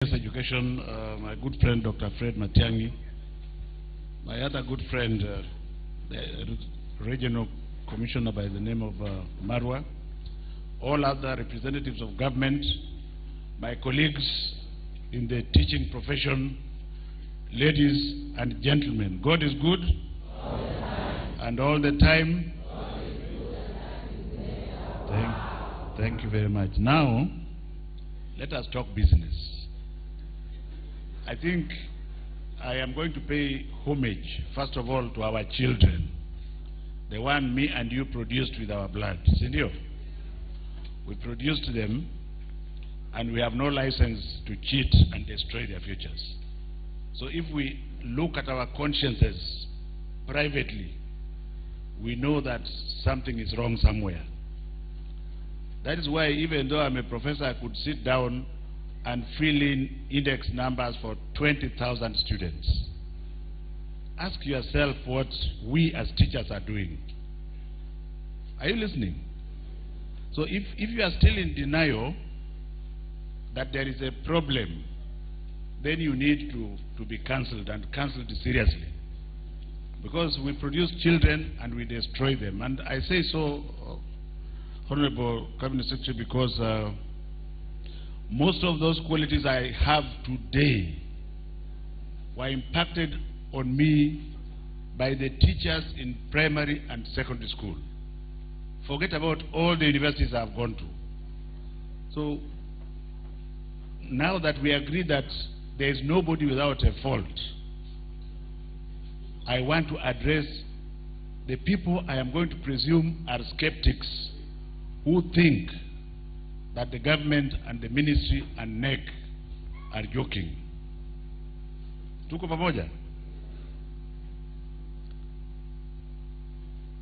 Education, my good friend Dr. Fred Matiang'i, my other good friend, the regional commissioner by the name of Marwa, all other representatives of government, my colleagues in the teaching profession, ladies and gentlemen. God is good and all the time. Thank you very much. Now, let us talk business. I think I am going to pay homage, first of all, to our children. The one me and you produced with our blood. Senor, we produced them, and we have no license to cheat and destroy their futures. So if we look at our consciences privately, we know that something is wrong somewhere. That is why, even though I'm a professor, I could sit down and fill in index numbers for 20,000 students. Ask yourself what we as teachers are doing. Are you listening? So if you are still in denial that there is a problem, then you need to be cancelled, and cancelled seriously. Because we produce children and we destroy them. And I say so, Honorable Cabinet Secretary, because most of those qualities I have today were impacted on me by the teachers in primary and secondary school. Forget about all the universities I've gone to. So now that we agree that there is nobody without a fault, I want to address the people I am going to presume are skeptics who think that the government and the ministry and NEC are joking. Tuko pamoja?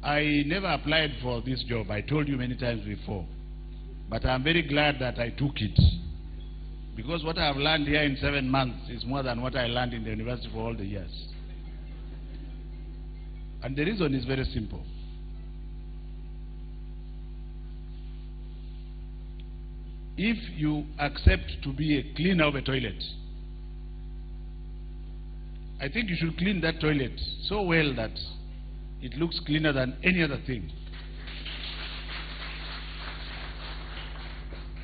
I never applied for this job. I told you many times before. But I'm very glad that I took it. Because what I have learned here in 7 months is more than what I learned in the university for all the years. And the reason is very simple. If you accept to be a cleaner of a toilet, I think you should clean that toilet so well that it looks cleaner than any other thing.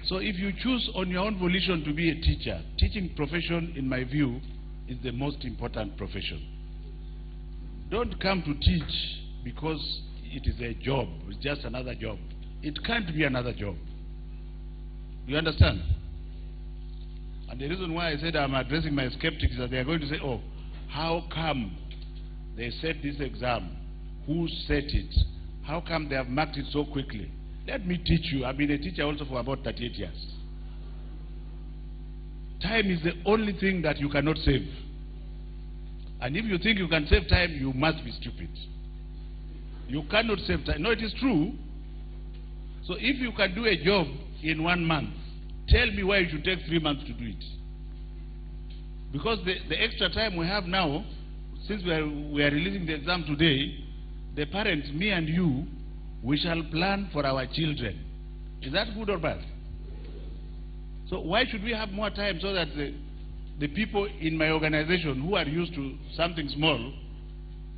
So if you choose on your own volition to be a teacher, teaching profession, in my view, is the most important profession. Don't come to teach because it is a job, it's just another job. It can't be another job. You understand? And the reason why I said I'm addressing my skeptics is that they are going to say, oh, how come they set this exam? Who set it? How come they have marked it so quickly? Let me teach you. I've been a teacher also for about 38 years. Time is the only thing that you cannot save. And if you think you can save time, you must be stupid. You cannot save time. No, it is true. So if you can do a job in 1 month, tell me why it should take 3 months to do it. Because the extra time we have now, since we are releasing the exam today, the parents, me and you, we shall plan for our children. Is that good or bad? So why should we have more time so that the people in my organization who are used to something small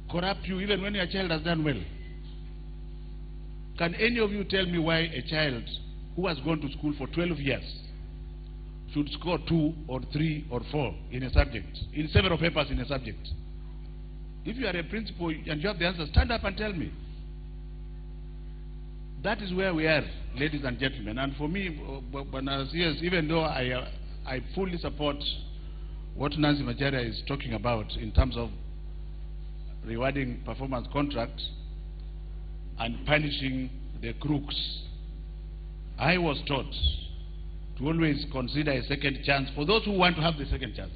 corrupt you even when your child has done well? Can any of you tell me why a child who has gone to school for 12 years should score 2 or 3 or 4 in a subject, in several papers in a subject? If you are a principal and you have the answer, stand up and tell me. That is where we are, ladies and gentlemen. And for me, even though I fully support what Nancy Macharia is talking about in terms of rewarding performance contracts and punishing the crooks, I was taught to always consider a second chance for those who want to have the second chance.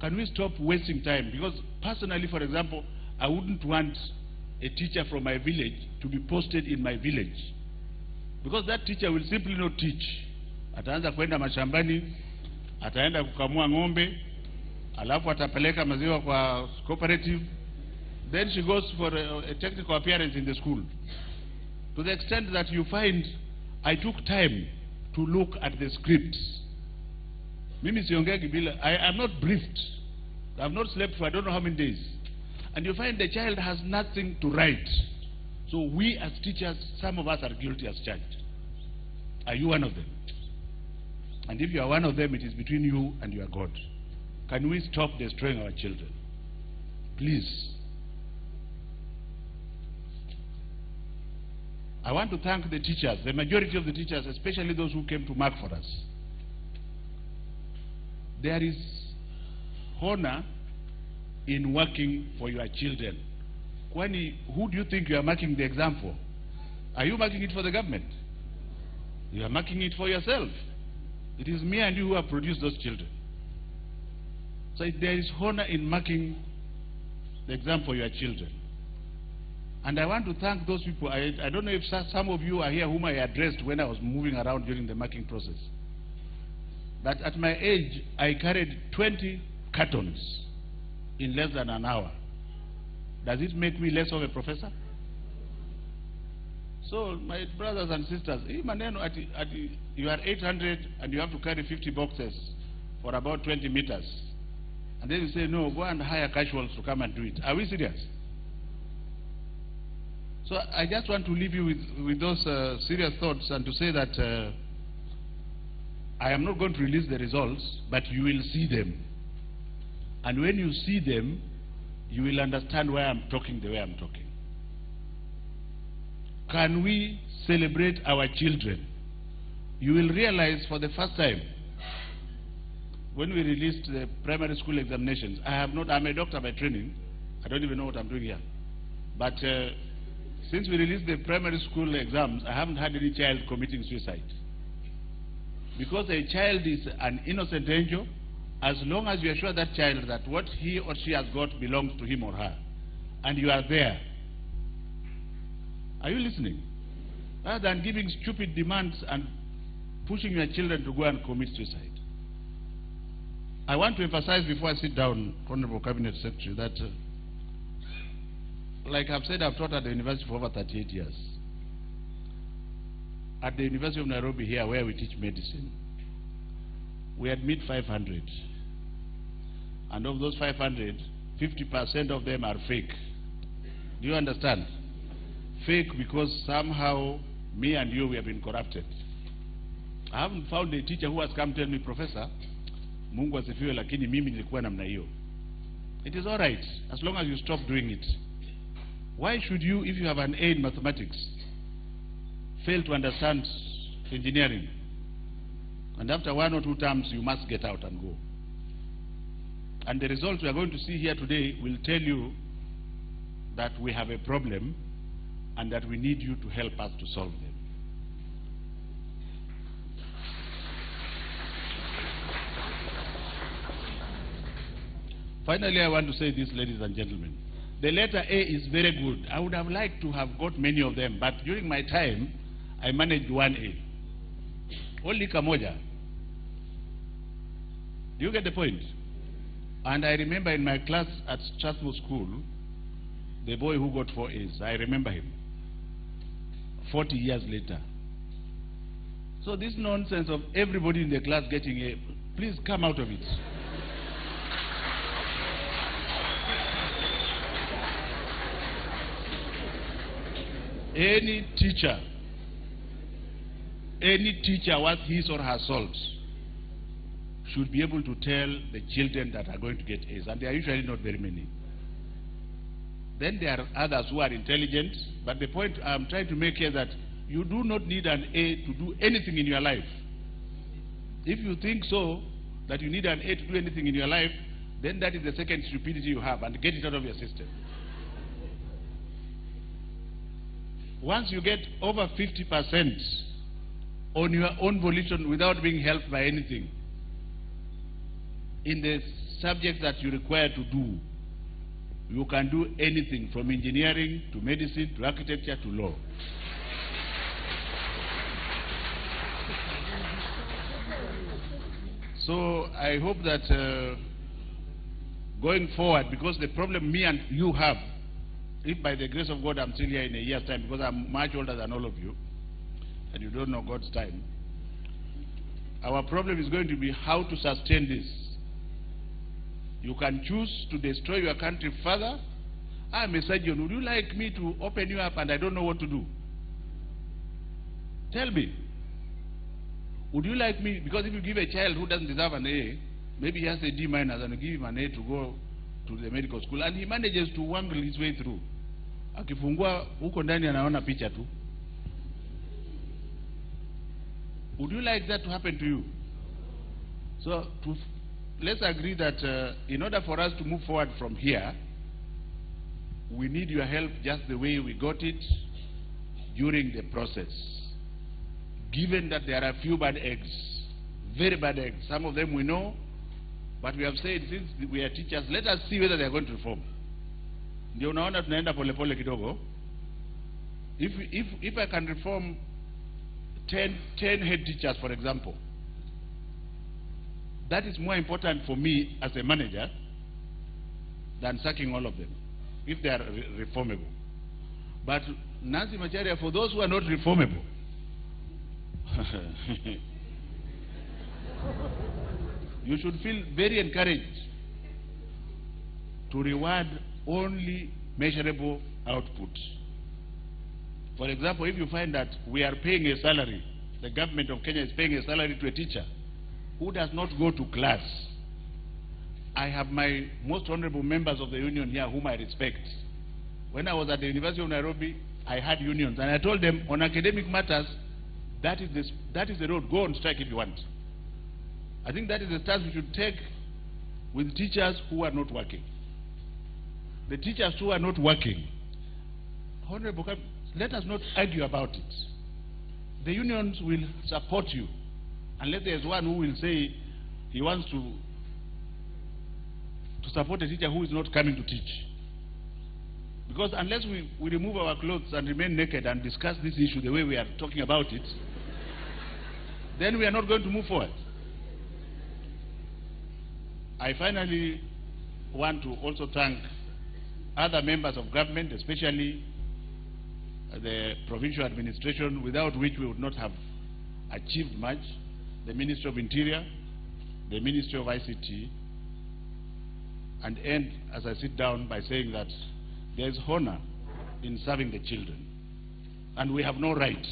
Can we stop wasting time? Because personally, for example, I wouldn't want a teacher from my village to be posted in my village. Because that teacher will simply not teach. Ataanza kwenda mashambani, ataenda kukamua ng'ombe, alafu atapeleka maziwa kwa cooperative. Then she goes for a technical appearance in the school. To the extent that you find I took time to look at the scripts Mimi siongegi bila. I am not briefed. I have not slept for I don't know how many days. And you find the child has nothing to write. So we as teachers, some of us are guilty as charged. Are you one of them? And if you are one of them, it is between you and your God. Can we stop destroying our children? Please. I want to thank the teachers, the majority of the teachers, especially those who came to mark for us. There is honor in working for your children. Kwani, who do you think you are marking the exam for? Are you marking it for the government? You are marking it for yourself. It is me and you who have produced those children. So there is honor in marking the exam for your children. And I want to thank those people. I don't know if some of you are here whom I addressed when I was moving around during the marking process. But at my age, I carried 20 cartons in less than an hour. Does it make me less of a professor? So, my brothers and sisters, you are 800 and you have to carry 50 boxes for about 20 meters. And then you say, no, go and hire casuals to come and do it. Are we serious? So I just want to leave you with those serious thoughts and to say that I am not going to release the results, but you will see them. And when you see them, you will understand why I'm talking the way I'm talking. Can we celebrate our children? You will realize for the first time, when we released the primary school examinations, I'm a doctor by training. I don't even know what I'm doing here. But since we released the primary school exams, I haven't had any child committing suicide. Because a child is an innocent angel, as long as you assure that child that what he or she has got belongs to him or her, and you are there. Are you listening? Rather than giving stupid demands and pushing your children to go and commit suicide. I want to emphasize before I sit down, Honorable Cabinet Secretary, that like I've said, I've taught at the university for over 38 years. At the University of Nairobi here, where we teach medicine, we admit 500. And of those 500, 50% of them are fake. Do you understand? Fake because somehow me and you, we have been corrupted. I haven't found a teacher who has come tell me, Professor, Mungu asifiwe lakini mimi nilikuwa namna hiyo. It is all right, as long as you stop doing it. Why should you, if you have an A in mathematics, fail to understand engineering? And after 1 or 2 terms, you must get out and go. And the results we are going to see here today will tell you that we have a problem and that we need you to help us to solve them. Finally, I want to say this, ladies and gentlemen. The letter A is very good. I would have liked to have got many of them, but during my time, I managed 1A. Only kamoja. Do you get the point? And I remember in my class at Strathmore School, the boy who got 4 A's, I remember him. 40 years later. So this nonsense of everybody in the class getting A, please come out of it. Any teacher worth his or her salt should be able to tell the children that are going to get A's, and they are usually not very many. Then there are others who are intelligent, but the point I'm trying to make here is that you do not need an A to do anything in your life. If you think so, that you need an A to do anything in your life, then that is the second stupidity you have, and get it out of your system. Once you get over 50% on your own volition without being helped by anything in the subjects that you require to do, you can do anything from engineering to medicine to architecture to law. So I hope that going forward, because the problem me and you have, if by the grace of God I'm still here in a year's time, because I'm much older than all of you, and you don't know God's time, Our problem is going to be how to sustain this. You can choose to destroy your country further. I'm a surgeon. Would you like me to open you up and I don't know what to do? Tell me. Would you like me, because if you give a child who doesn't deserve an A, maybe he has a D minus and you give him an A to go to the medical school and he manages to wangle his way through. Akifungua huko ndani anaona picha tu. Would you like that to happen to you? So let's agree that in order for us to move forward from here, we need your help just the way we got it during the process. Given that there are a few bad eggs, very bad eggs, some of them we know, but we have said since we are teachers, let us see whether they are going to reform. Ndio unaona tunaenda pole pole kidogo. If I can reform 10 head teachers, for example, that is more important for me as a manager than sacking all of them, if they are reformable. But Nancy Macharia, for those who are not reformable, you should feel very encouraged to reward only measurable output. For example, if you find that we are paying a salary, the government of Kenya is paying a salary to a teacher who does not go to class. I have my most honorable members of the union here whom I respect. When I was at the University of Nairobi, I had unions and I told them on academic matters, that is the road, go on strike if you want. I think that is the stance we should take with teachers who are not working. The teachers who are not working, Honorable, let us not argue about it. The unions will support you unless there is one who will say he wants to support a teacher who is not coming to teach. Because unless we remove our clothes and remain naked and discuss this issue the way we are talking about it, then we are not going to move forward. I finally want to also thank other members of government, especially the provincial administration, without which we would not have achieved much, the Ministry of Interior, the Ministry of ICT, and end as I sit down by saying that there is honor in serving the children. And we have no right,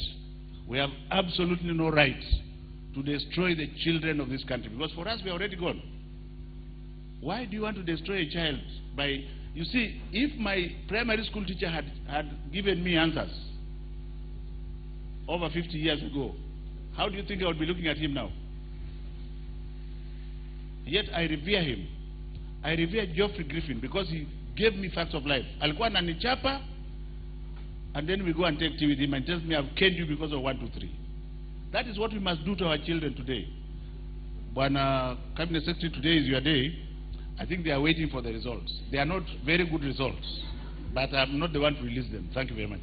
we have absolutely no right to destroy the children of this country, because for us we are already gone. Why do you want to destroy a child by... You see, if my primary school teacher had given me answers over 50 years ago, how do you think I would be looking at him now? Yet I revere him. I revere Geoffrey Griffin because he gave me facts of life. Alikuwa ananichapa, and then we go and take tea with him and tells me I've caned you because of 1, 2, 3. That is what we must do to our children today. Bwana Cabinet Secretary, today is your day. I think they are waiting for the results. They are not very good results, but I'm not the one to release them. Thank you very much.